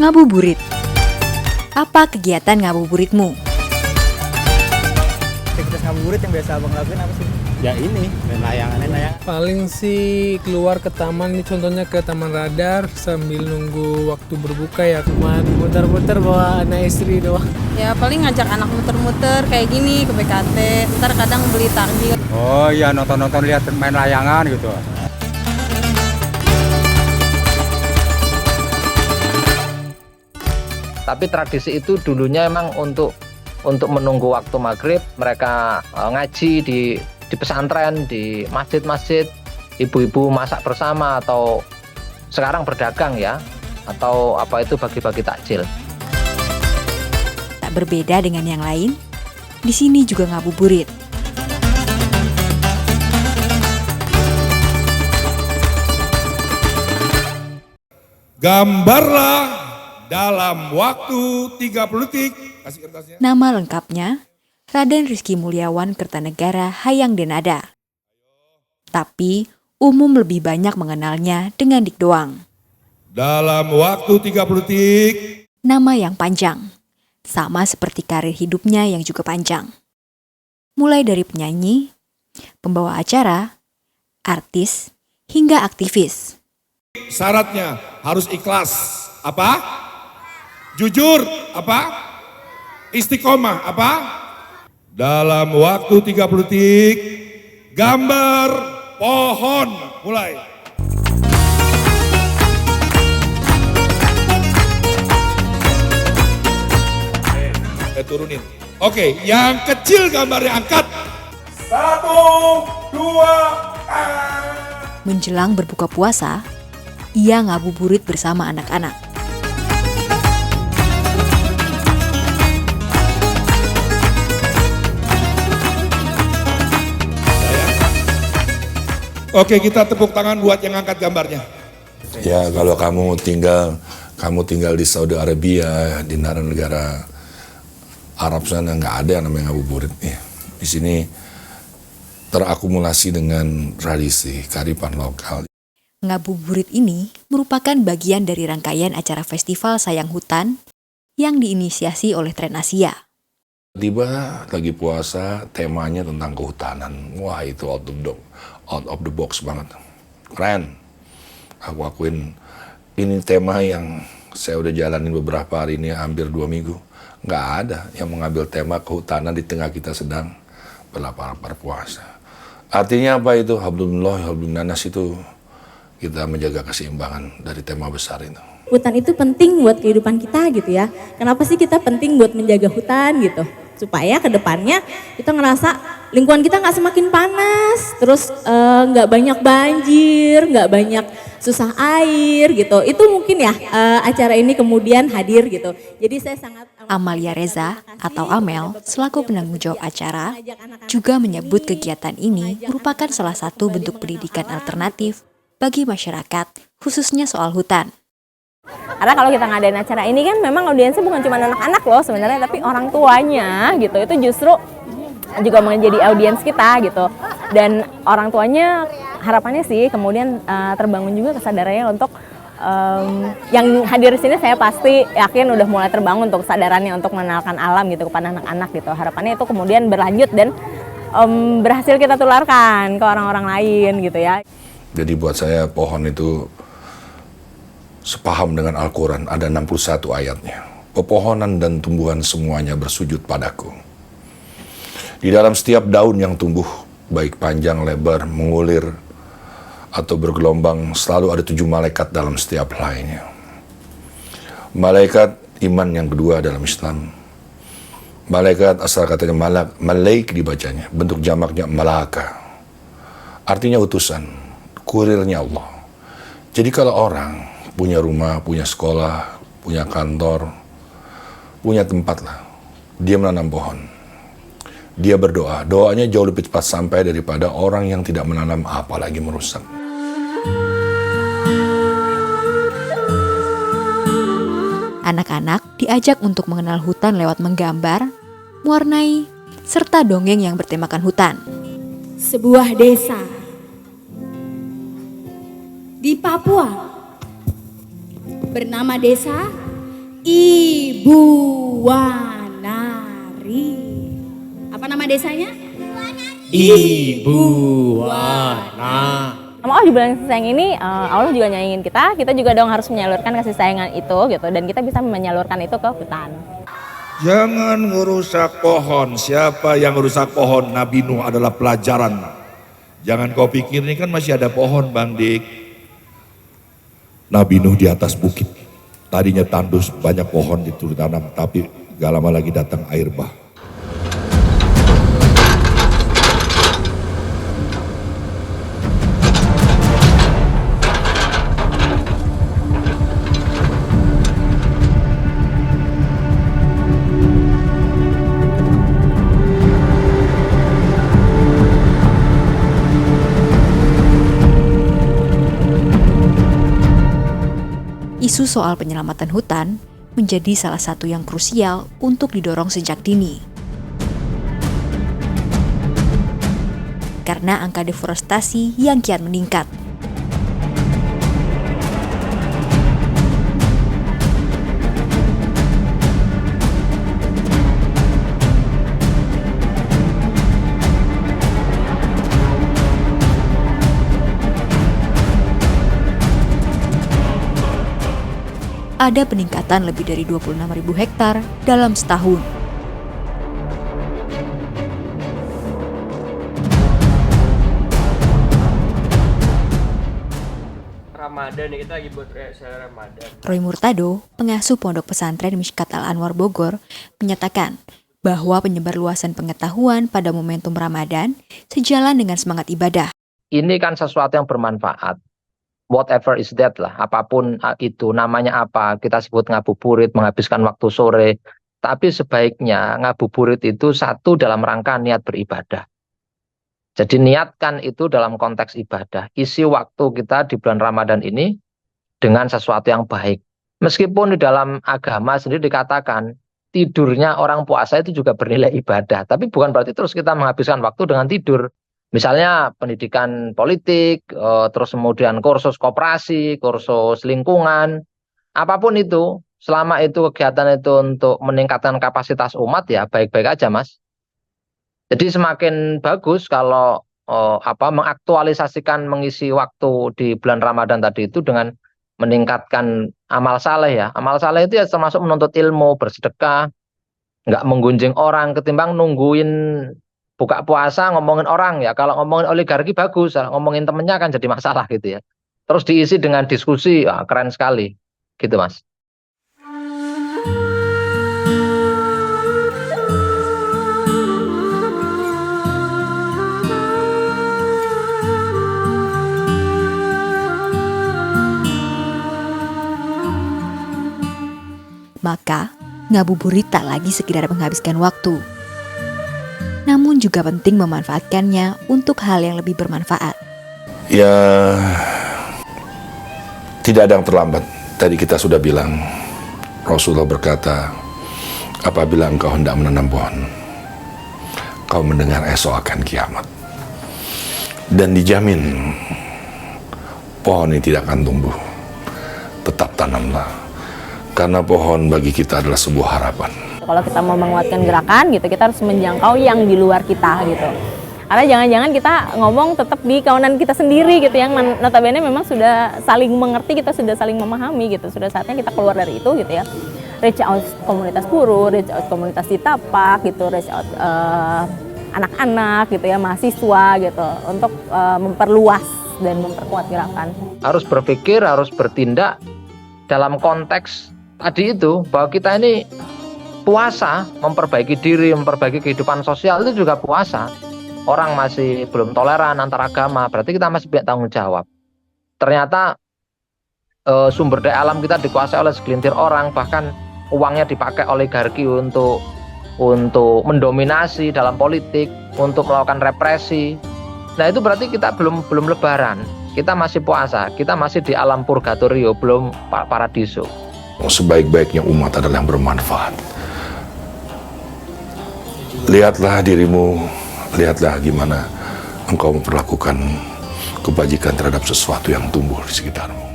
Ngabuburit. Apa kegiatan ngabuburitmu? Aktivitas ngabuburit yang biasa abang lakuin apa sih? Ya ini, main layangan. Paling sih keluar ke taman nih, contohnya ke Taman Radar sambil nunggu waktu berbuka ya. Cuma muter-muter bawa anak istri doang. Ya paling ngajak anak muter-muter kayak gini ke BKT, ntar kadang beli takjil. Oh iya, nonton-nonton lihat main layangan gitu. Tapi tradisi itu dulunya emang untuk menunggu waktu maghrib, mereka ngaji di pesantren, di masjid-masjid, ibu-ibu masak bersama atau sekarang berdagang ya, atau apa itu bagi-bagi takjil. Tak berbeda dengan yang lain, di sini juga ngabuburit. Gambarlah dalam waktu 30 detik. Kasih kertasnya. Nama lengkapnya Raden Rizky Mulyawan Kertanegara Hayang Denada. Tapi umum lebih banyak mengenalnya dengan Dik doang. Dalam waktu 30 detik. Nama yang panjang, sama seperti karir hidupnya yang juga panjang. Mulai dari penyanyi, pembawa acara, artis, hingga aktivis. Syaratnya harus ikhlas. Apa? Jujur. Apa? Istiqomah. Apa? Dalam waktu 30 detik. Gambar pohon. Mulai. Turunin. Oke, yang kecil gambarnya angkat. 1, 2, Menjelang berbuka puasa, ia ngabuburit bersama anak-anak. Oke, kita tepuk tangan buat yang angkat gambarnya. Ya, kalau kamu tinggal di Saudi Arabia, di negara Arab sana, nggak ada yang namanya ngabuburit. Ya. Di sini terakumulasi dengan tradisi, kearifan lokal. Ngabuburit ini merupakan bagian dari rangkaian acara Festival Sayang Hutan yang diinisiasi oleh Tren Asia. Tiba lagi puasa, temanya tentang kehutanan. Wah, itu out of the box banget. Keren. Aku akuin ini tema yang saya udah jalanin beberapa hari ini, hampir 2 minggu. Nggak ada yang mengambil tema kehutanan di tengah kita sedang berlapar puasa. Artinya apa itu? Hablumillah, hablumnanas itu kita menjaga keseimbangan dari tema besar itu. Hutan itu penting buat kehidupan kita gitu ya. Kenapa sih kita penting buat menjaga hutan gitu? Supaya kedepannya kita ngerasa lingkungan kita nggak semakin panas, terus nggak banyak banjir, nggak banyak susah air gitu. Itu mungkin ya acara ini kemudian hadir gitu. Jadi saya sangat Amalia Reza atau Amel selaku penanggung jawab acara juga menyebut kegiatan ini merupakan salah satu bentuk pendidikan alternatif bagi masyarakat, khususnya soal hutan. Karena kalau kita ngadain acara ini kan memang audiensnya bukan cuma anak-anak loh sebenarnya, tapi orang tuanya gitu, itu justru juga menjadi audiens kita gitu. Dan orang tuanya harapannya sih kemudian terbangun juga kesadarannya untuk yang hadir di sini, saya pasti yakin udah mulai terbangun untuk kesadarannya untuk mengenalkan alam gitu kepada anak-anak gitu. Harapannya itu kemudian berlanjut dan berhasil kita tularkan ke orang-orang lain gitu ya. Jadi buat saya pohon itu sepaham dengan Al-Quran, ada 61 ayatnya. Pepohonan dan tumbuhan semuanya bersujud padaku. Di dalam setiap daun yang tumbuh, baik panjang, lebar, mengulir, atau bergelombang, selalu ada 7 malaikat dalam setiap helainya. Malaikat iman yang kedua dalam Islam. Malaikat asal katanya malaik dibacanya, bentuk jamaknya malaka. Artinya utusan, kurirnya Allah. Jadi kalau orang punya rumah, punya sekolah, punya kantor, punya tempat lah, dia menanam pohon. Dia berdoa, doanya jauh lebih cepat sampai daripada orang yang tidak menanam apalagi merusak. Anak-anak diajak untuk mengenal hutan lewat menggambar, mewarnai, serta dongeng yang bertemakan hutan. sebuah desa di Papua bernama Desa Ibu Wanari. Apa nama desanya? Ibu Wana. Sama Allah di bulan kasih sayang ini, Allah juga nyayangin kita juga dong harus menyalurkan kasih sayangan itu gitu, dan kita bisa menyalurkan itu ke hutan. Jangan ngerusak pohon. Siapa yang ngerusak pohon? Nabi Nuh adalah pelajaran. Jangan kau pikir ini kan masih ada pohon, Bang Dik. Nabi Nuh di atas bukit. Tadinya tandus, banyak pohon ditanam, tapi gak lama lagi datang air bah. Isu soal penyelamatan hutan menjadi salah satu yang krusial untuk didorong sejak dini. Karena angka deforestasi yang kian meningkat. Ada peningkatan lebih dari 26.000 hektar dalam setahun. Ramadan nih, kita lagi buat reacara Ramadan. Roy Murtado, pengasuh Pondok Pesantren Mishkat Al-Anwar Bogor, menyatakan bahwa penyebarluasan pengetahuan pada momentum Ramadan sejalan dengan semangat ibadah. Ini kan sesuatu yang bermanfaat. Whatever is that lah, apapun itu namanya apa, kita sebut ngabuburit, menghabiskan waktu sore. Tapi sebaiknya ngabuburit itu satu dalam rangka niat beribadah. Jadi niatkan itu dalam konteks ibadah. Isi waktu kita di bulan Ramadan ini dengan sesuatu yang baik. Meskipun di dalam agama sendiri dikatakan tidurnya orang puasa itu juga bernilai ibadah. Tapi bukan berarti terus kita menghabiskan waktu dengan tidur. Misalnya pendidikan politik, terus kemudian kursus koperasi, kursus lingkungan, apapun itu, selama itu kegiatan itu untuk meningkatkan kapasitas umat ya baik-baik aja Mas. Jadi semakin bagus kalau mengaktualisasikan mengisi waktu di bulan Ramadan tadi itu dengan meningkatkan amal saleh ya. Amal saleh itu ya termasuk menuntut ilmu, bersedekah, nggak menggunjing orang ketimbang nungguin buka puasa ngomongin orang ya. Kalau ngomongin oligarki bagus, ngomongin temennya kan jadi masalah gitu ya. Terus diisi dengan diskusi, ya, keren sekali gitu Mas. Maka, ngabuburit tak lagi sekedar menghabiskan waktu, namun juga penting memanfaatkannya untuk hal yang lebih bermanfaat. Ya, tidak ada yang terlambat. Tadi kita sudah bilang, Rasulullah berkata, apabila engkau hendak menanam pohon, kau mendengar esok akan kiamat. Dan dijamin, pohon ini tidak akan tumbuh. Tetap tanamlah. Karena pohon bagi kita adalah sebuah harapan. Kalau kita mau menguatkan gerakan gitu, kita harus menjangkau yang di luar kita gitu. Karena jangan-jangan kita ngomong tetap di kawanan kita sendiri gitu, yang notabene memang sudah saling mengerti, kita sudah saling memahami gitu. Sudah saatnya kita keluar dari itu gitu ya. Reach out komunitas buruh, reach out komunitas di tapak gitu, reach out anak-anak gitu ya, mahasiswa gitu, untuk memperluas dan memperkuat gerakan. Harus berpikir, harus bertindak dalam konteks tadi itu, bahwa kita ini puasa, memperbaiki diri, memperbaiki kehidupan sosial itu juga puasa. Orang masih belum toleran antar agama, berarti kita masih punya tanggung jawab. Ternyata sumber daya alam kita dikuasai oleh segelintir orang, bahkan uangnya dipakai oligarki untuk mendominasi dalam politik, untuk melakukan represi. Nah itu berarti kita belum lebaran, kita masih puasa, kita masih di alam purgatorio, belum paradiso. Sebaik-baiknya umat adalah yang bermanfaat. Lihatlah dirimu, lihatlah gimana engkau memperlakukan kebajikan terhadap sesuatu yang tumbuh di sekitarmu.